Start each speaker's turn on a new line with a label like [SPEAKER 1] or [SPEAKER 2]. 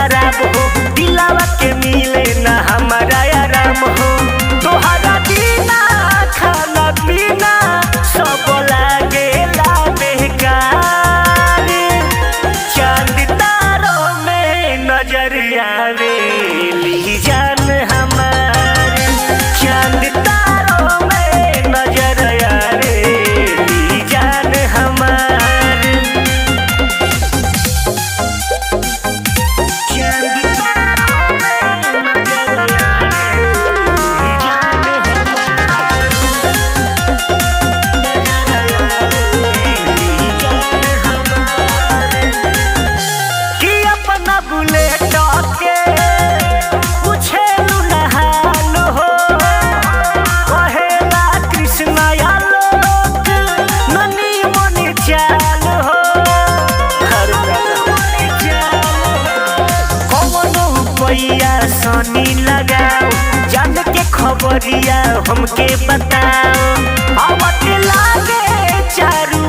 [SPEAKER 1] शराब हो, दिलावा के मिले ना हमारा आराम हो। तोहरा बिना खाना पीना सब लागेला बेकार। चांद तारों में नजर आवेली जान हमार। चांद तारों में नजर आवेली जान हमार। सनी लगाओ जान के खबरिया हमके बताओ। आवत लागे चारू